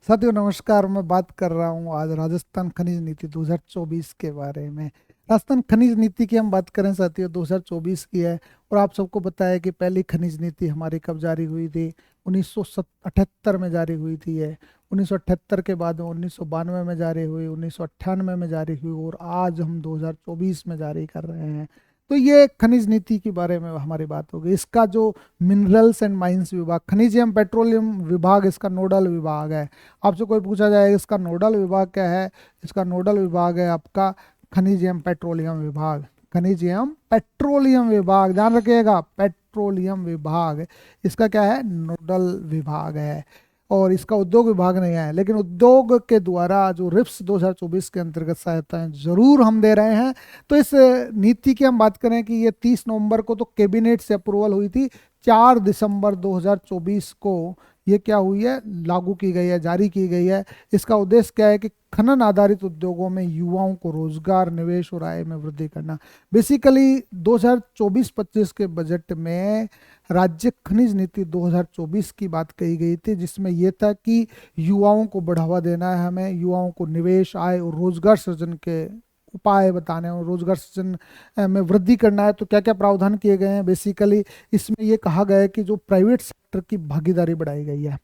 साथियों नमस्कार। मैं बात कर रहा हूं आज राजस्थान खनिज नीति 2024 के बारे में। राजस्थान खनिज नीति की हम बात करें साथियों, 2024 की है। और आप सबको पता है कि पहली खनिज नीति हमारी कब जारी हुई थी? 1978 में जारी हुई थी है। 1978 के बाद में 1992 में जारी हुई, 1998 में जारी हुई और आज हम 2024 में जारी कर रहे हैं। तो ये खनिज नीति के बारे में हमारी बात होगी। इसका जो मिनरल्स एंड माइंस विभाग, खनिज एवं पेट्रोलियम विभाग इसका नोडल विभाग है। आपसे कोई पूछा जाएगा इसका नोडल विभाग क्या है? इसका नोडल विभाग है आपका खनिज एवं पेट्रोलियम विभाग। खनिज एवं पेट्रोलियम विभाग, ध्यान रखिएगा, पेट्रोलियम विभाग इसका क्या है? नोडल विभाग है। और इसका उद्योग विभाग नहीं है, लेकिन उद्योग के द्वारा जो रिप्स 2024 के अंतर्गत सहायताएं जरूर हम दे रहे हैं। तो इस नीति की हम बात करें कि ये 30 नवंबर को तो कैबिनेट से अप्रूवल हुई थी। 4 दिसंबर 2024 को ये क्या हुई है? लागू की गई है, जारी की गई है। इसका उद्देश्य क्या है कि खनन आधारित उद्योगों में युवाओं को रोजगार, निवेश और आय में वृद्धि करना। बेसिकली 2024-25 के बजट में राज्य खनिज नीति 2024 की बात कही गई थी, जिसमें यह था कि युवाओं को बढ़ावा देना है, हमें युवाओं को निवेश, आय और रोजगार सृजन के उपाय बताने और रोजगार सृजन में वृद्धि करना है। तो क्या क्या प्रावधान किए गए हैं? बेसिकली इसमें यह कहा गया है कि जो प्राइवेट सेक्टर की भागीदारी बढ़ाई गई है,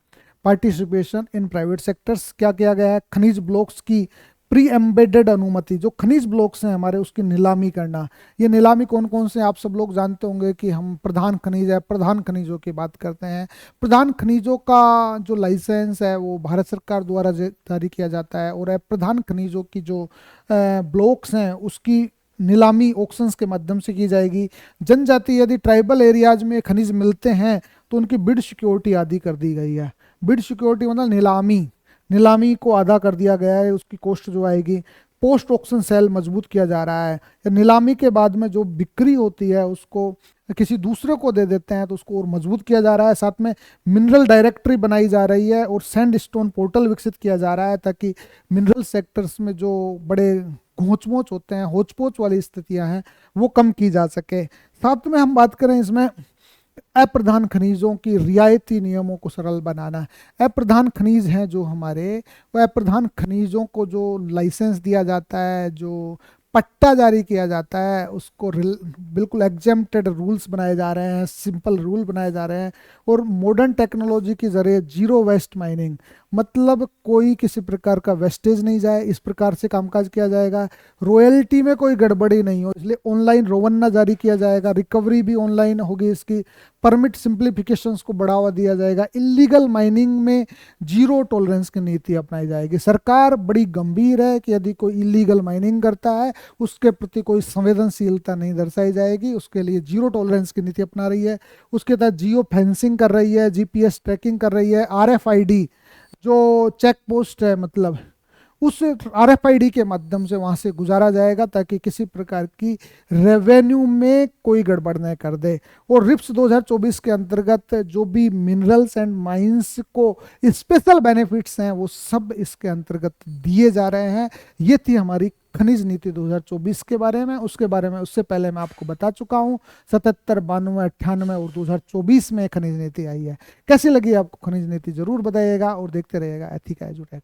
पार्टिसिपेशन इन प्राइवेट सेक्टर्स। क्या किया गया है? खनिज ब्लॉक्स की प्री एम्बेडेड अनुमति, जो खनिज ब्लॉक्स हैं हमारे उसकी नीलामी करना। ये नीलामी कौन कौन से? आप सब लोग जानते होंगे कि हम प्रधान खनिज है, प्रधान खनिजों की बात करते हैं। प्रधान खनिजों का जो लाइसेंस है वो भारत सरकार द्वारा जारी किया जाता है। और प्रधान खनिजों की जो ब्लॉक्स हैं उसकी नीलामी ऑक्शंस के माध्यम से की जाएगी। जनजाति यदि ट्राइबल एरियाज में खनिज मिलते हैं तो उनकी बिड सिक्योरिटी आदि कर दी गई है। बिड सिक्योरिटी मतलब नीलामी, नीलामी को आधा कर दिया गया है, उसकी कॉस्ट जो आएगी। पोस्ट ऑक्शन सेल मजबूत किया जा रहा है। नीलामी के बाद में जो बिक्री होती है उसको किसी दूसरे को दे देते हैं तो उसको और मजबूत किया जा रहा है। साथ में मिनरल डायरेक्टरी बनाई जा रही है और सैंड स्टोन पोर्टल विकसित किया जा रहा है, ताकि मिनरल सेक्टर्स में जो बड़े घोंच होते हैं, होच पोच वाली स्थितियां हैं, वो कम की जा सके। साथ में हम बात करें इसमें अप्रधान खनिजों की रियायती नियमों को सरल बनाना। अप्रधान खनिज हैं जो हमारे, वो अप्रधान खनिजों को जो लाइसेंस दिया जाता है, जो पट्टा जारी किया जाता है, उसको बिल्कुल एग्जेम्प्टेड रूल्स बनाए जा रहे हैं, सिंपल रूल बनाए जा रहे हैं। और मॉडर्न टेक्नोलॉजी के जरिए जीरो वेस्ट माइनिंग, मतलब कोई किसी प्रकार का वेस्टेज नहीं जाए, इस प्रकार से कामकाज किया जाएगा। रॉयल्टी में कोई गड़बड़ी नहीं हो, इसलिए ऑनलाइन रोवन्ना जारी किया जाएगा, रिकवरी भी ऑनलाइन होगी इसकी। परमिट सिंप्लीफिकेशंस को बढ़ावा दिया जाएगा। इलीगल माइनिंग में जीरो टॉलरेंस की नीति अपनाई जाएगी। सरकार बड़ी गंभीर है कि यदि कोई इलीगल माइनिंग करता है उसके प्रति कोई संवेदनशीलता नहीं दर्शाई जाएगी, उसके लिए जीरो टॉलरेंस की नीति अपना रही है। उसके तहत जियो फेंसिंग कर रही है, जीपीएस ट्रैकिंग कर रही है, आरएफआईडी जो चेक पोस्ट है, मतलब उस आरएफआईडी के माध्यम से वहां से गुजारा जाएगा, ताकि किसी प्रकार की रेवेन्यू में कोई गड़बड़ न कर दे। और रिप्स 2024 के अंतर्गत जो भी मिनरल्स एंड माइंस को स्पेशल बेनिफिट्स हैं वो सब इसके अंतर्गत दिए जा रहे हैं। ये थी हमारी खनिज नीति 2024 के बारे में। उसके बारे में उससे पहले मैं आपको बता चुका हूँ, 77, 92, 98 और 2024 में खनिज नीति आई है। कैसी लगी आपको खनिज नीति? जरूर बताइएगा और देखते रहिएगा एथिका एजुटेक।